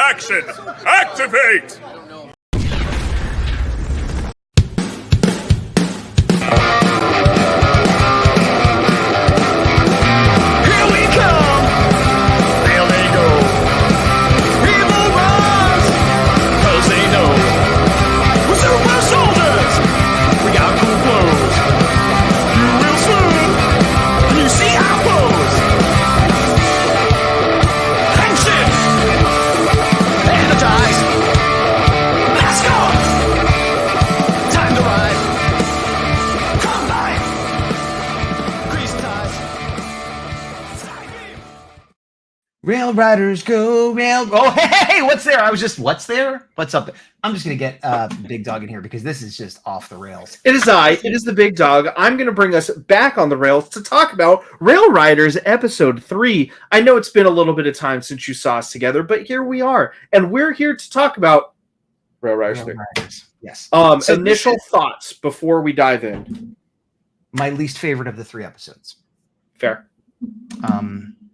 action! Activate! Rail riders go rail. Oh, hey, what's there? What's there? What's up? I'm just going to get Big Dog in here because this is just off the rails. It is the Big Dog. I'm going to bring us back on the rails to talk about Rail Riders Episode 3. I know it's been a little bit of time since you saw us together, but here we are. And we're here to talk about Rail Riders 3. Yes. So initial thoughts before we dive in. My least favorite of the 3 episodes. Fair.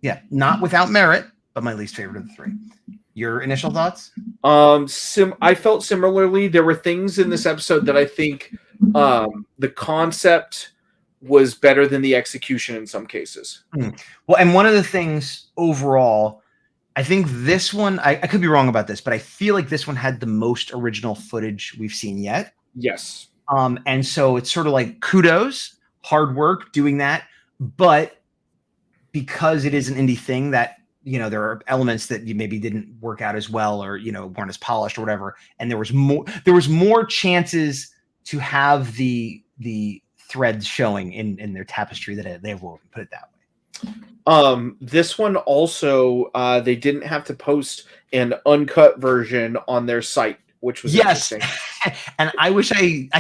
Yeah, not without merit, but my least favorite of the 3. Your initial thoughts? I felt similarly. There were things in this episode that I think the concept was better than the execution in some cases. Well, and one of the things overall, I think this one, I could be wrong about this, but I feel like this one had the most original footage we've seen yet. Yes. And so it's sort of like kudos, hard work doing that, but because it is an indie thing that, you know, there are elements that you maybe didn't work out as well or, you know, weren't as polished or whatever. And there was more chances to have the threads showing in their tapestry that they've woven, put it that way. This one also, they didn't have to post an uncut version on their site, which was interesting. And I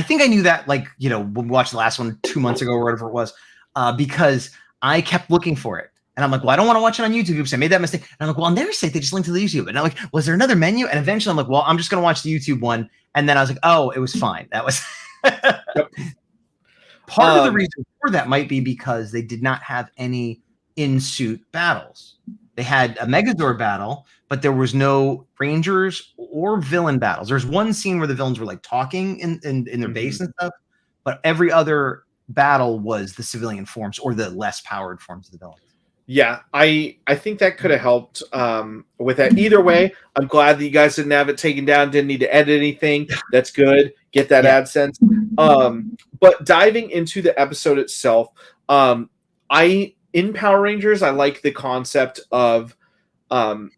think I knew that, like, you know, when we watched the last one 2 months ago or whatever it was, because I kept looking for it. And I'm like, well, I don't want to watch it on YouTube because I made that mistake. And I'm like, well, on their site, they just linked to the YouTube. And I'm like, was there another menu? And eventually I'm like, well, I'm just going to watch the YouTube one. And then I was like, oh, it was fine. That was part of the reason for that might be because they did not have any in-suit battles. They had a Megazord battle, but there was no Rangers or villain battles. There's one scene where the villains were like talking in their base and stuff, but every other battle was the civilian forms or the less powered forms of the villains. Yeah, I think that could have helped with that. Either way, I'm glad that you guys didn't have it taken down, didn't need to edit anything. That's good. Get that AdSense. But diving into the episode itself, in Power Rangers, I like the concept of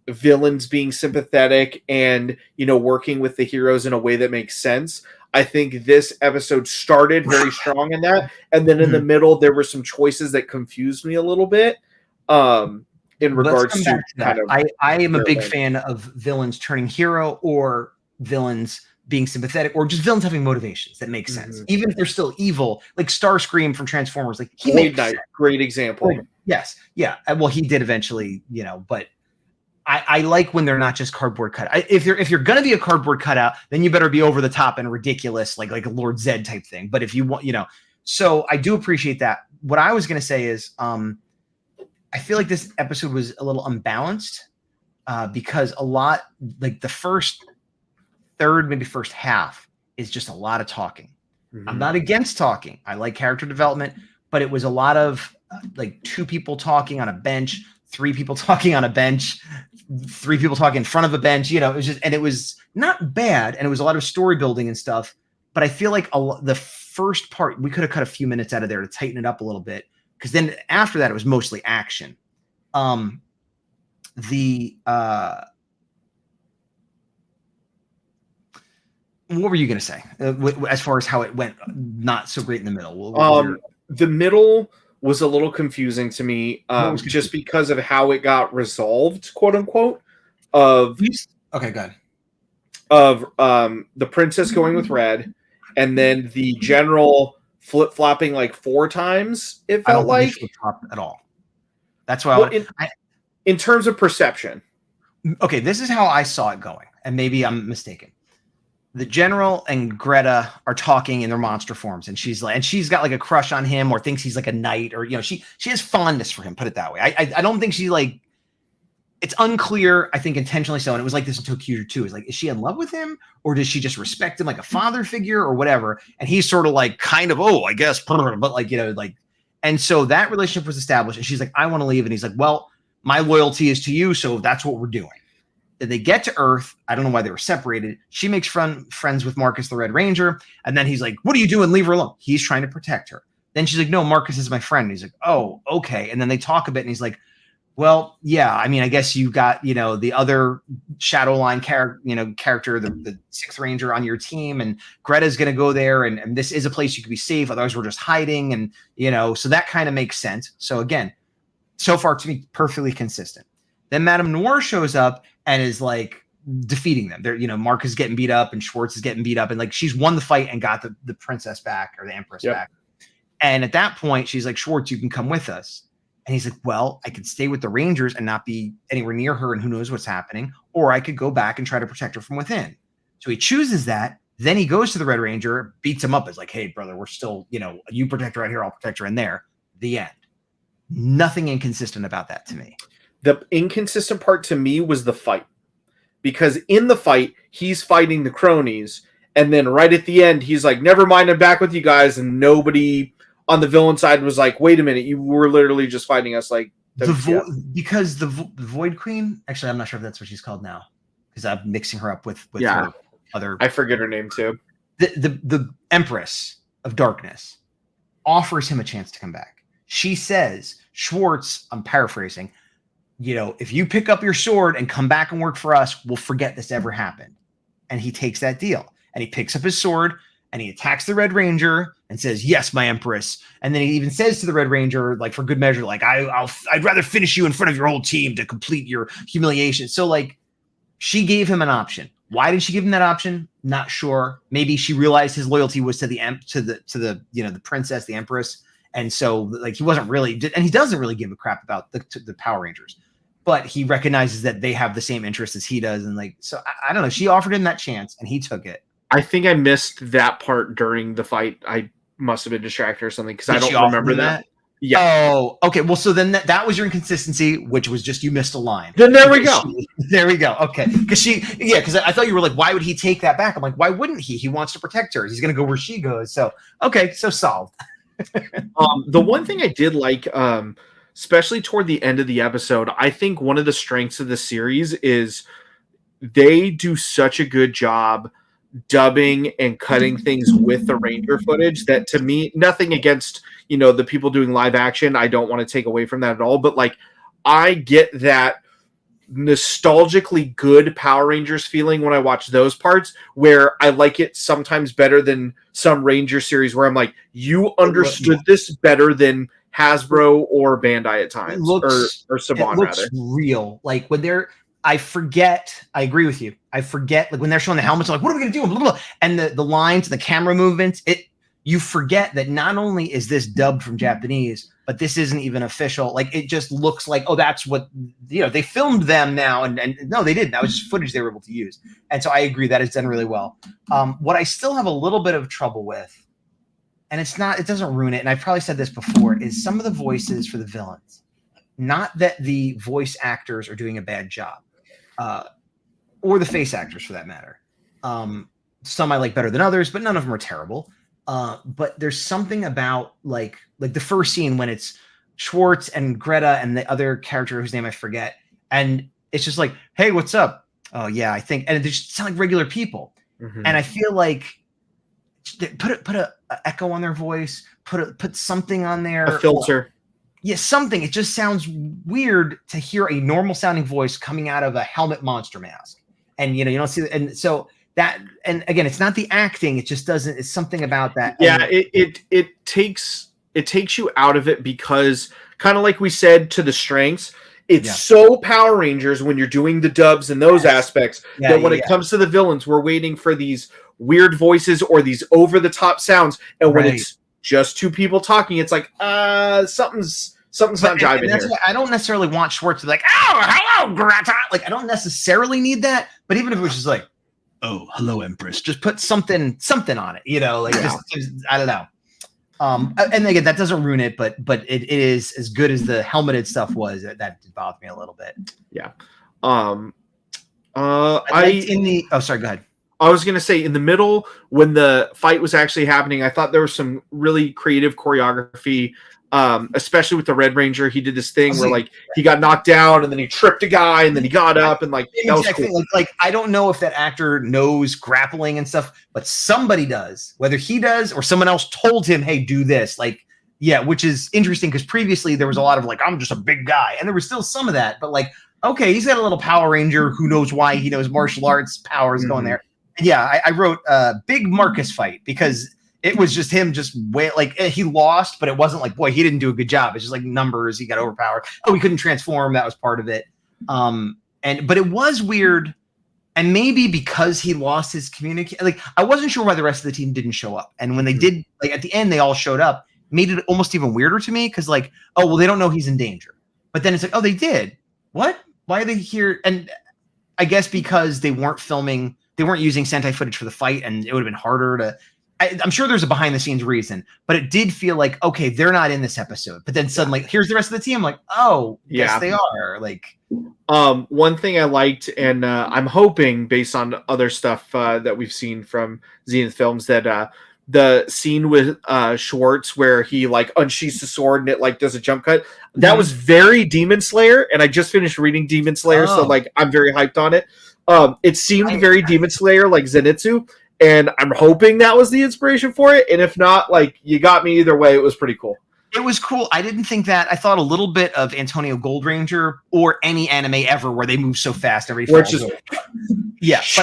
villains being sympathetic and, you know, working with the heroes in a way that makes sense. I think this episode started very strong in that, and then in the middle there were some choices that confused me a little bit. In regards to kind of, I am a big fan of villains turning hero or villains being sympathetic or just villains having motivations that make sense, even if they're still evil, like Starscream from Transformers. Like he made that great example. Yes, yeah. Well, he did eventually, you know, but I like when they're not just cardboard cut. If you're gonna be a cardboard cutout, then you better be over the top and ridiculous, like a Lord Zed type thing. But if you want, you know, so I do appreciate that. What I was gonna say is, I feel like this episode was a little unbalanced because a lot, like the first third, maybe first half, is just a lot of talking. I'm not against talking. I like character development, but it was a lot of like 2 people talking on a bench, 3 people talking on a bench, 3 people talking in front of a bench. You know, it was just, and it was not bad, and it was a lot of story building and stuff. But I feel like the first part, we could have cut a few minutes out of there to tighten it up a little bit. Because then after that, it was mostly action. What were you going to say as far as how it went not so great in the middle? The middle was a little confusing to me just because of how it got resolved, quote unquote. Okay, good. Of the princess going with Red, and then the general flip-flopping like 4 times, it felt like. At all. That's why in terms of perception. Okay, this is how I saw it going, and maybe I'm mistaken. The general and Greta are talking in their monster forms, and she's got like a crush on him or thinks he's like a knight, or, you know, she has fondness for him, put it that way. I don't think she like it's unclear, I think intentionally so, and it was like this in Tokyo too. Is like, is she in love with him, or does she just respect him like a father figure or whatever? And he's sort of like, kind of, oh, I guess, but like, like, and so that relationship was established, and she's like, I want to leave, and he's like, well, my loyalty is to you, so that's what we're doing. Then they get to Earth. I don't know why they were separated. She makes friends with Marcus the Red Ranger, and then he's like, what are you doing? Leave her alone. He's trying to protect her. Then she's like, no, Marcus is my friend. And he's like, oh, okay. And then they talk a bit, and he's like, well, yeah, I mean, I guess you got, the other Shadowline character, the Sixth Ranger on your team, and Greta's going to go there, and this is a place you could be safe. Otherwise, we're just hiding, and, so that kind of makes sense. So again, so far to me, perfectly consistent. Then Madame Noir shows up and is like defeating them. They're, Mark is getting beat up and Schwartz is getting beat up, and like she's won the fight and got the princess back, or the Empress back. And at that point, she's like, Schwartz, you can come with us. And he's like, well, I could stay with the Rangers and not be anywhere near her, and who knows what's happening, or I could go back and try to protect her from within. So he chooses that. Then he goes to the Red Ranger, beats him up. It's like, hey, brother, we're still, you protect her out here, I'll protect her in there. The end. Nothing inconsistent about that to me. The inconsistent part to me was the fight. Because in the fight, he's fighting the cronies. And then right at the end, he's like, never mind, I'm back with you guys. And nobody on the villain side was like, wait a minute, you were literally just fighting us. Like, because the Void Queen, actually, I'm not sure if that's what she's called now, because I'm mixing her up with her other. I forget her name too. The Empress of Darkness offers him a chance to come back. She says, Schwartz, I'm paraphrasing, if you pick up your sword and come back and work for us, we'll forget this ever happened. And he takes that deal, and he picks up his sword and he attacks the Red Ranger and says, yes, my Empress. And then he even says to the Red Ranger, like, for good measure, like, I'd rather finish you in front of your whole team to complete your humiliation. So like, she gave him an option. Why did she give him that option? Not sure. Maybe she realized his loyalty was to the princess, the Empress. And so like, he wasn't really, and he doesn't really give a crap about the Power Rangers, but he recognizes that they have the same interests as he does. And like, so I don't know. She offered him that chance and he took it. I think I missed that part during the fight. I must have been distracted or something, because I don't remember that. Yeah. Oh, okay. Well, so then that was your inconsistency, which was just you missed a line. Then there we go. There we go. Okay. Because I thought you were like, why would he take that back? I'm like, why wouldn't he? He wants to protect her. He's going to go where she goes. So, okay. So solved. The one thing I did like, especially toward the end of the episode, I think one of the strengths of the series is they do such a good job dubbing and cutting things with the Ranger footage that, to me, nothing against, the people doing live action, I don't want to take away from that at all, but like, I get that nostalgically good Power Rangers feeling when I watch those parts, where I like it sometimes better than some Ranger series where I'm like, you understood this better than Hasbro or Bandai at times, or Saban, rather. Real. Like when they're, I agree with you. I forget, like when they're showing the helmets, I'm like, what are we going to do? Blah, blah, blah. And the lines, the camera movements, you forget that not only is this dubbed from Japanese, but this isn't even official. Like it just looks like, oh, that's what, they filmed them now. And no, they didn't. That was just footage they were able to use. And so I agree that it's done really well. What I still have a little bit of trouble with, and it doesn't ruin it, and I've probably said this before, is some of the voices for the villains. Not that the voice actors are doing a bad job. Or the face actors for that matter. Some I like better than others, but none of them are terrible. But there's something about like the first scene when it's Schwartz and Greta and the other character whose name I forget, and it's just like, hey, what's up? Oh yeah, I think, and they just sound like regular people. Mm-hmm. And I feel like put a echo on their voice, put something on there, a filter. Yeah, something. It just sounds weird to hear a normal sounding voice coming out of a helmet monster mask. And you don't see that. And so that, and again, it's not the acting, it just doesn't, it's something about that. Yeah, it takes you out of it, because kind of like we said to the strengths, it's so Power Rangers when you're doing the dubs and those aspects, that when it comes to the villains, we're waiting for these weird voices or these over the top sounds. And when it's just two people talking, it's like, something's not jiving here. I don't necessarily want Schwartz to be like, oh, hello, Greta. Like, I don't necessarily need that. But even if it was just like, oh, hello, Empress, just put something on it, just I don't know. And again, that doesn't ruin it, but it is as good as the helmeted stuff was. That did bother me a little bit. Yeah. Sorry, go ahead. I was gonna say in the middle when the fight was actually happening, I thought there was some really creative choreography. Especially with the Red Ranger, he did this thing where like he got knocked down and then he tripped a guy and then he got up and like that was cool. Like I don't know if that actor knows grappling and stuff, but somebody does. Whether he does or someone else told him, "Hey, do this." Like, yeah, which is interesting because previously there was a lot of like, "I'm just a big guy," and there was still some of that. But like, okay, he's got a little Power Ranger. Who knows why he knows martial arts powers going there? And yeah, I wrote big Marcus fight because it was just him he lost, but it wasn't like, boy, he didn't do a good job. It's just like numbers. He got overpowered. Oh, he couldn't transform. That was part of it. But it was weird. And maybe because he lost his communication, like I wasn't sure why the rest of the team didn't show up. And when they did, like at the end, they all showed up, made it almost even weirder to me. Cause like, oh, well, they don't know he's in danger. But then it's like, oh, they did. What? Why are they here? And I guess because they weren't using Sentai footage for the fight and it would have been harder to, I'm sure there's a behind the scenes reason, but it did feel like, okay, they're not in this episode, but then suddenly here's the rest of the team. I'm like, oh, yes, they are. Like, one thing I liked, and I'm hoping based on other stuff that we've seen from Zenith Films that the scene with Schwartz where he like unsheaths the sword and it like does a jump cut, that was very Demon Slayer, and I just finished reading Demon Slayer, so like I'm very hyped on it. It seemed very Demon Slayer, like Zenitsu. And I'm hoping that was the inspiration for it. And if not, like, you got me either way. It was pretty cool. It was cool. I didn't think that. I thought a little bit of Antonio Goldranger or any anime ever where they move so fast. Yeah, but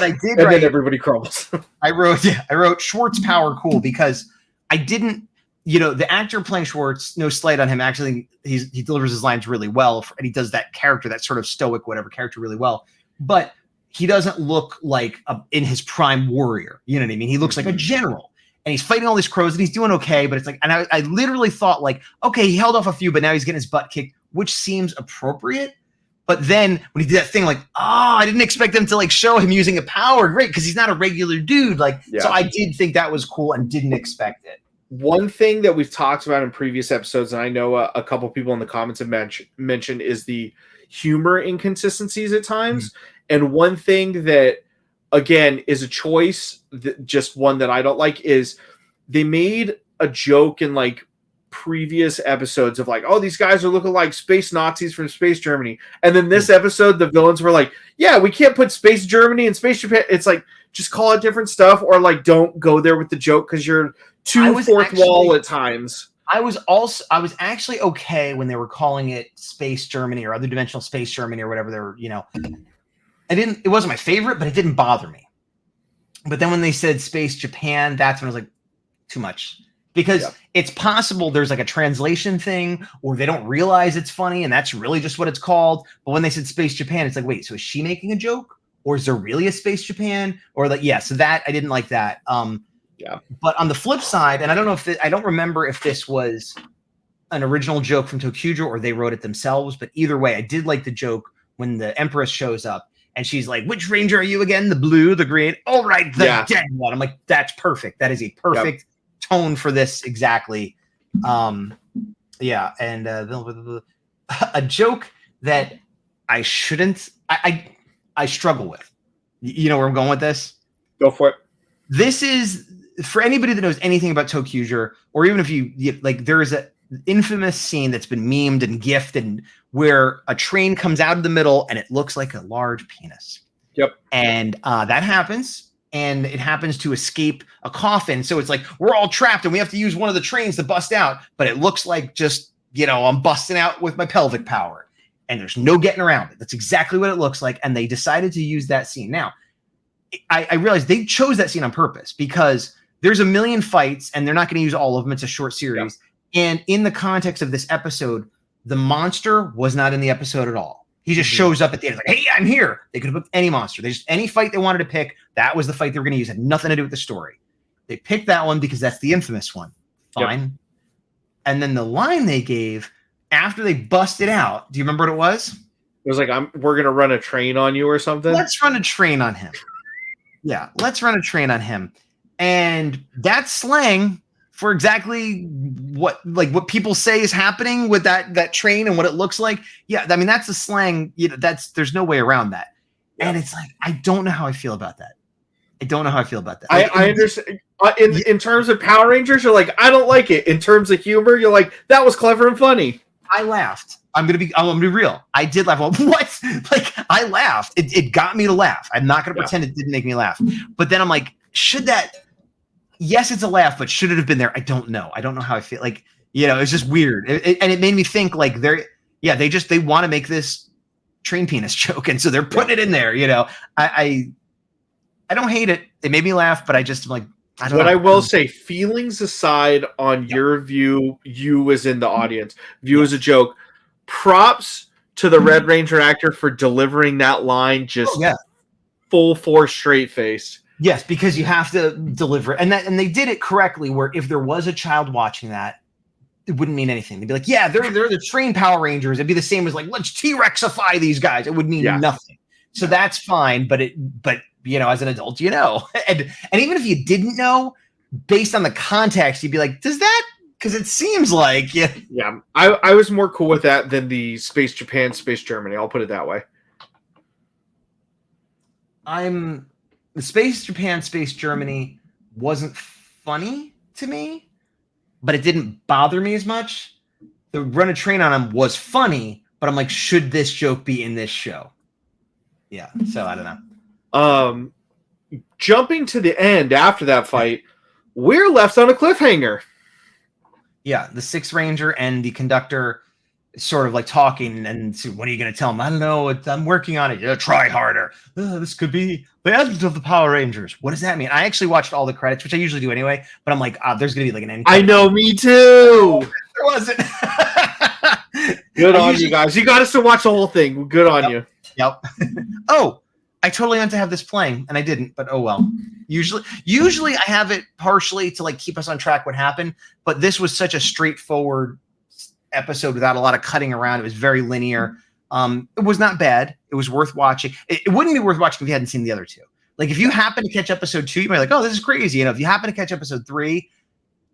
I did. And then everybody crumbles. I wrote Schwartz power cool because I didn't, the actor playing Schwartz, no slight on him. Actually, he delivers his lines really well. And he does that character, that sort of stoic, whatever character really well. But he doesn't look like in his prime warrior. You know what I mean? He looks like a general and he's fighting all these crows and he's doing okay. But it's like, and I literally thought like, okay, he held off a few, but now he's getting his butt kicked, which seems appropriate. But then when he did that thing, like, I didn't expect them to like show him using a power. Great. Cause he's not a regular dude. Like, so I did think that was cool and didn't expect it. One thing that we've talked about in previous episodes, and I know a couple people in the comments have mentioned is the humor inconsistencies at times. And one thing that, again, is a choice, just one that I don't like, is they made a joke in like previous episodes of like, oh, these guys are looking like space Nazis from Space Germany. And then this episode, the villains were like, yeah, we can't put Space Germany and Space Japan. It's like, just call it different stuff, or like, don't go there with the joke because you're too fourth wall at times. I was actually okay when they were calling it Space Germany or Other Dimensional Space Germany or whatever they were, it wasn't my favorite, but it didn't bother me. But then when they said Space Japan, that's when I was like, too much. Because it's possible there's like a translation thing or they don't realize it's funny and that's really just what it's called. But when they said Space Japan, it's like, wait, so is she making a joke? Or is there really a Space Japan? Or like, so that, I didn't like that. But on the flip side, and I don't know I don't remember if this was an original joke from Tokujo or they wrote it themselves, but either way, I did like the joke when the Empress shows up. And she's like, which ranger are you again? The blue, the green? All right, the dead one. I'm like, that's perfect. That is a perfect tone for this exactly. And a joke that I shouldn't, I struggle with. You know where I'm going with this? Go for it. This is, for anybody that knows anything about Tokujo, or even if you like, there is an infamous scene that's been memed and gifted and where a train comes out of the middle and it looks like a large penis. And that happens, and it happens to escape a coffin. So it's like, we're all trapped and we have to use one of the trains to bust out, but it looks like just, I'm busting out with my pelvic power and there's no getting around it. That's exactly what it looks like. And they decided to use that scene. Now, I realized they chose that scene on purpose because there's a million fights and they're not going to use all of them. It's a short series. And in the context of this episode, the monster was not in the episode at all. He just shows up at the end. Like, hey, I'm here. They could have picked any monster. Any fight they wanted to pick. That was the fight they were going to use. It had nothing to do with the story. They picked that one because that's the infamous one. Fine. And then the line they gave after they busted out. Do you remember what it was? It was like, we're going to run a train on you or something. Let's run a train on him. Yeah, let's run a train on him. And that slang for exactly what people say is happening with that train and what it looks like. Yeah, I mean that's the slang. There's no way around that. Yeah. And it's like I don't know how I feel about that. I understand. In terms of Power Rangers, you're like, I don't like it. In terms of humor, you're like, that was clever and funny. I laughed. I'm gonna be real. I did laugh. Well, what? Like I laughed. It got me to laugh. I'm not gonna pretend it didn't make me laugh. But then I'm like, should that? Yes, it's a laugh, but should it have been there? I don't know. I don't know how I feel. Like, it's just weird. And it made me think like they want to make this train penis joke, and so they're putting it in there. I don't hate it. It made me laugh, but I just like. I will say, feelings aside on your view, you as in the audience, view as a joke, props to the Red Ranger actor for delivering that line just full force, straight face. Yes, because you have to deliver it. And they did it correctly, where if there was a child watching that, it wouldn't mean anything. They'd be like, yeah, they're the trained Power Rangers. It'd be the same as like, let's T-Rexify these guys. It would mean nothing. So that's fine, but as an adult, and even if you didn't know, based on the context, you'd be like, does that? Because it seems like, yeah. I was more cool with that than the Space Japan, Space Germany. I'll put it that way. The Space Japan, Space Germany wasn't funny to me, but it didn't bother me as much. The Run a Train on him was funny, but I'm like, should this joke be in this show? Yeah, so I don't know. Jumping to the end after that fight, we're left on a cliffhanger. Yeah, the Sixth Ranger and the conductor sort of like talking, and so when are you going to tell him? I don't know. I'm working on it. Try harder. This could be the end of the Power Rangers. What does that mean? I actually watched all the credits, which I usually do anyway, but I'm like, there's going to be like an end. I know, me too. There wasn't. Good on you guys. You got us to watch the whole thing. Good on you. Yep. Oh, I totally meant to have this playing, and I didn't, but oh well. Usually I have it partially to like keep us on track what happened, but this was such a straightforward episode without a lot of cutting around. It was very linear. It was not bad. It was worth watching. It wouldn't be worth watching if you hadn't seen the other two. Like if you happen to catch episode 2, you might be like, oh, this is crazy. If you happen to catch episode 3,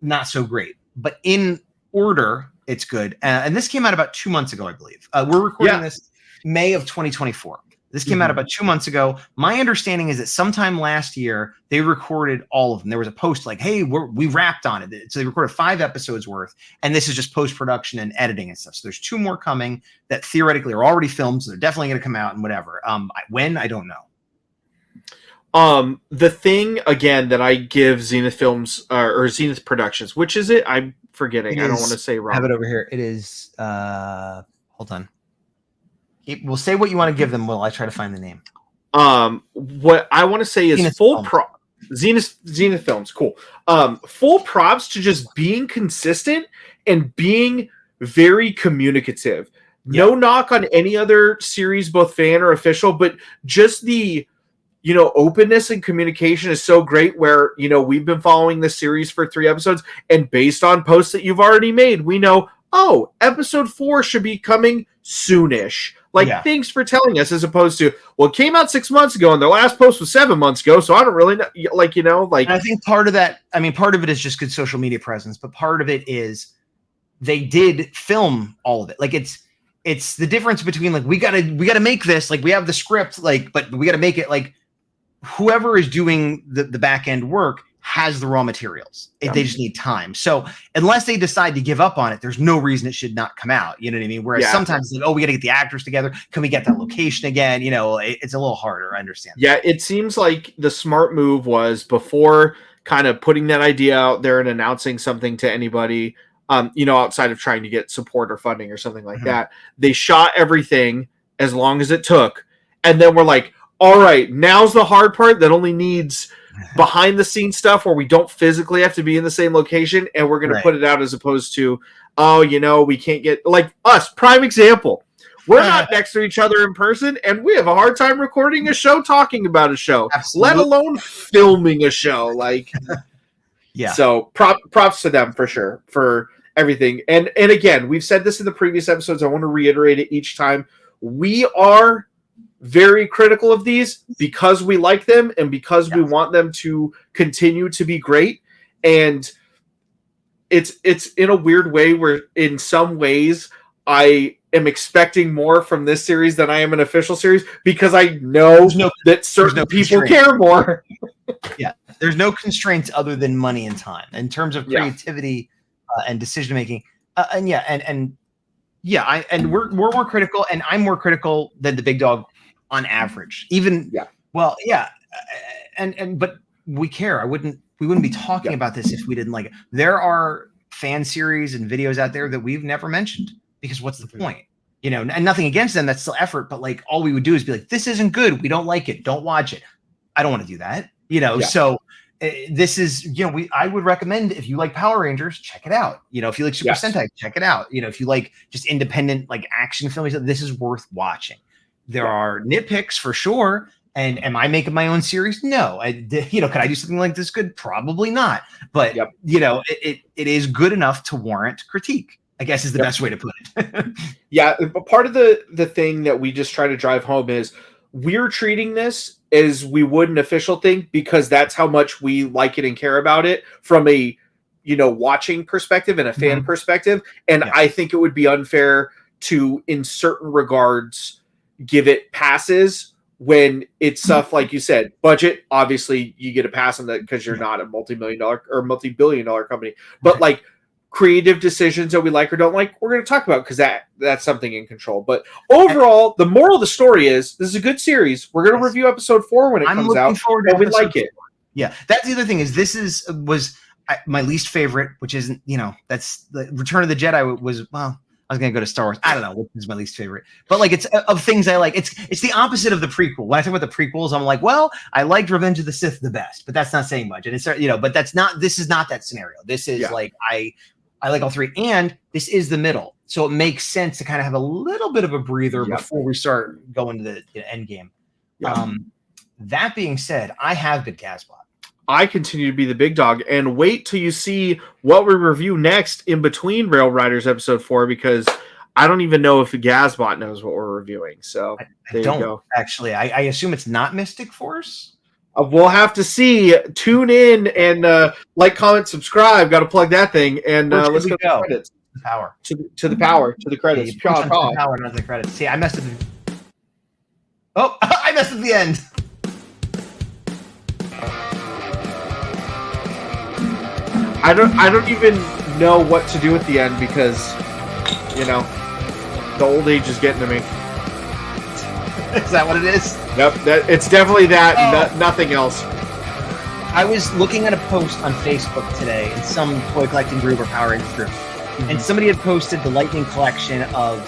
not so great. But in order, it's good. And this came out about 2 months ago, I believe. We're recording this May of 2024. This came out about 2 months ago. My understanding is that sometime last year, they recorded all of them. There was a post like, hey, we wrapped on it. So they recorded 5 episodes worth, and this is just post-production and editing and stuff. So there's 2 more coming that theoretically are already filmed, so they're definitely going to come out and whatever. When? I don't know. The thing, again, that I give Zenith Films, or Zenith Productions, which is it? I'm forgetting. I don't want to say wrong. I have it over here. It is, hold on. We'll say what you want to give them while I try to find the name. What I want to say is Zenith Films, cool. Full props to just being consistent and being very communicative. No knock on any other series, both fan or official, but just the openness and communication is so great where, we've been following this series for 3 episodes, and based on posts that you've already made, we know, episode 4 should be coming soonish. Thanks for telling us, as opposed to, well, it came out 6 months ago and their last post was 7 months ago, so I don't really know. And I think part of that, part of it is just good social media presence, but part of it is they did film all of it. Like it's the difference between like, we gotta make this, like we have the script, like, but we gotta make it like whoever is doing the back end work has the raw materials. They just need time. So unless they decide to give up on it, there's no reason it should not come out. You know what I mean? Whereas sometimes it's like, we got to get the actors together. Can we get that location again? It's a little harder. I understand. Yeah, it seems like the smart move was, before kind of putting that idea out there and announcing something to anybody, outside of trying to get support or funding or something like that, they shot everything as long as it took. And then we're like, all right, now's the hard part that only needs behind the scenes stuff where we don't physically have to be in the same location, and we're going to put it out, as opposed to, we can't get, like us, prime example. We're not next to each other in person, and we have a hard time recording a show, talking about a show, let alone filming a show. So props to them for sure for everything. And again, we've said this in the previous episodes. I want to reiterate it each time. We are very critical of these because we like them and because we want them to continue to be great. And it's in a weird way where in some ways I am expecting more from this series than I am an official series because I know that certain people care more. Yeah, there's no constraints other than money and time in terms of creativity and decision making. And we're more critical, and I'm more critical than the Big Dog on average. Even but we care. we wouldn't be talking about this if we didn't like it. There are fan series and videos out there that we've never mentioned because what's the point? You know, and nothing against them, that's still effort, but like all we would do is be like, this isn't good, we don't like it, don't watch it. I don't want to do that, you know. So this is, you know, I would recommend, if you like Power Rangers, check it out. You know, if you like Super Sentai, check it out. You know, if you like just independent like action films, this is worth watching. There are nitpicks for sure. And am I making my own series? No. Could I do something like this good? Probably not. But you know, it is good enough to warrant critique, I guess is the best way to put it. But part of the thing that we just try to drive home is we're treating this as we would an official thing because that's how much we like it and care about it from a, you know, watching perspective and a fan perspective. And I think it would be unfair to, in certain regards, give it passes when it's stuff like you said, budget. Obviously, you get a pass on that because you're not a multi-million-dollar or multi-billion-dollar company. But like creative decisions that we like or don't like, we're going to talk about because that's something in control. But overall, the moral of the story is this is a good series. We're going to review episode 4 when it comes out. And we like it. Yeah, that's the other thing is this was my least favorite, which isn't, you know, that's the Return of the Jedi was, well, I was going to go to Star Wars. I don't know which is my least favorite, but like it's of things I like. It's the opposite of the prequel. When I talk about the prequels, I'm like, well, I liked Revenge of the Sith the best, but that's not saying much. And it's, you know, but this is not that scenario. This is like, I like all three, and this is the middle. So it makes sense to kind of have a little bit of a breather before we start going to the end game. That being said, I have been Gazbot. I continue to be the Big Dog, and wait till you see what we review next in between Rail Riders episode 4, because I don't even know if the Gazbot knows what we're reviewing. So I don't actually. I assume it's not Mystic Force. We'll have to see. Tune in and like, comment, subscribe. Got to plug that thing, and let's go to the credits. The power to the power to the credits. Yeah, the power, not the credits. See, I messed up. Oh, I messed up the end. I don't even know what to do at the end because, you know, the old age is getting to me. Is that what it is? Yep, it's definitely that. Nothing else. I was looking at a post on Facebook today in some toy collecting group or Power Rangers group, and somebody had posted the Lightning collection of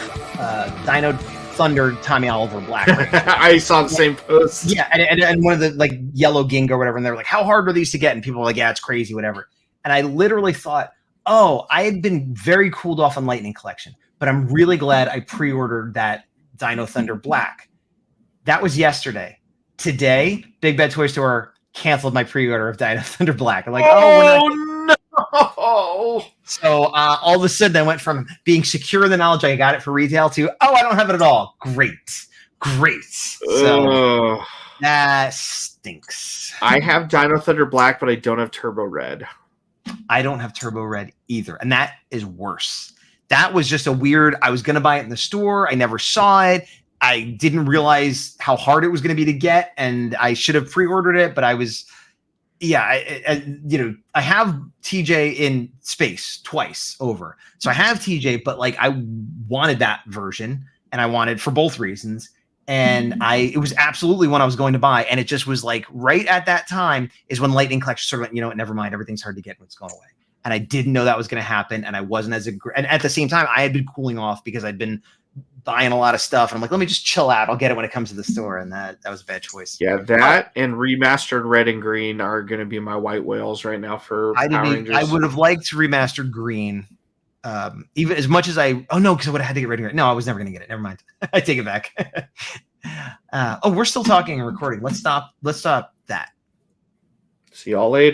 Dino Thunder Tommy Oliver Black. I saw the same post. Yeah, and one of the like yellow Ginga or whatever, and they were like, "How hard were these to get?" And people were like, "Yeah, it's crazy, whatever." And I literally thought, oh, I had been very cooled off on Lightning Collection, but I'm really glad I pre-ordered that Dino Thunder Black. That was yesterday. Today, Big Bad Toy Store canceled my pre-order of Dino Thunder Black. I'm like, no! So all of a sudden, I went from being secure in the knowledge I got it for retail to, oh, I don't have it at all. Great. So that stinks. I have Dino Thunder Black, but I don't have Turbo Red. I don't have Turbo Red either, and that is worse. That was just a weird, I was going to buy it in the store. I never saw it. I didn't realize how hard it was going to be to get, and I should have pre-ordered it, but I was, I have TJ in space twice over. So I have TJ, but like I wanted that version, and I wanted for both reasons. And it was absolutely one I was going to buy. And it just was like right at that time is when Lightning Collection sort of went, you know what, never mind. Everything's hard to get when it's going away. And I didn't know that was going to happen. And I wasn't and at the same time, I had been cooling off because I'd been buying a lot of stuff. And I'm like, let me just chill out. I'll get it when it comes to the store. And that was a bad choice. Yeah, that and remastered red and green are going to be my white whales right now for Power Rangers. I would have liked remastered green. Even as much as because I would have had to get red and green. No, I was never going to get it. Never mind. I take it back. We're still talking and recording. Let's stop that. See y'all later.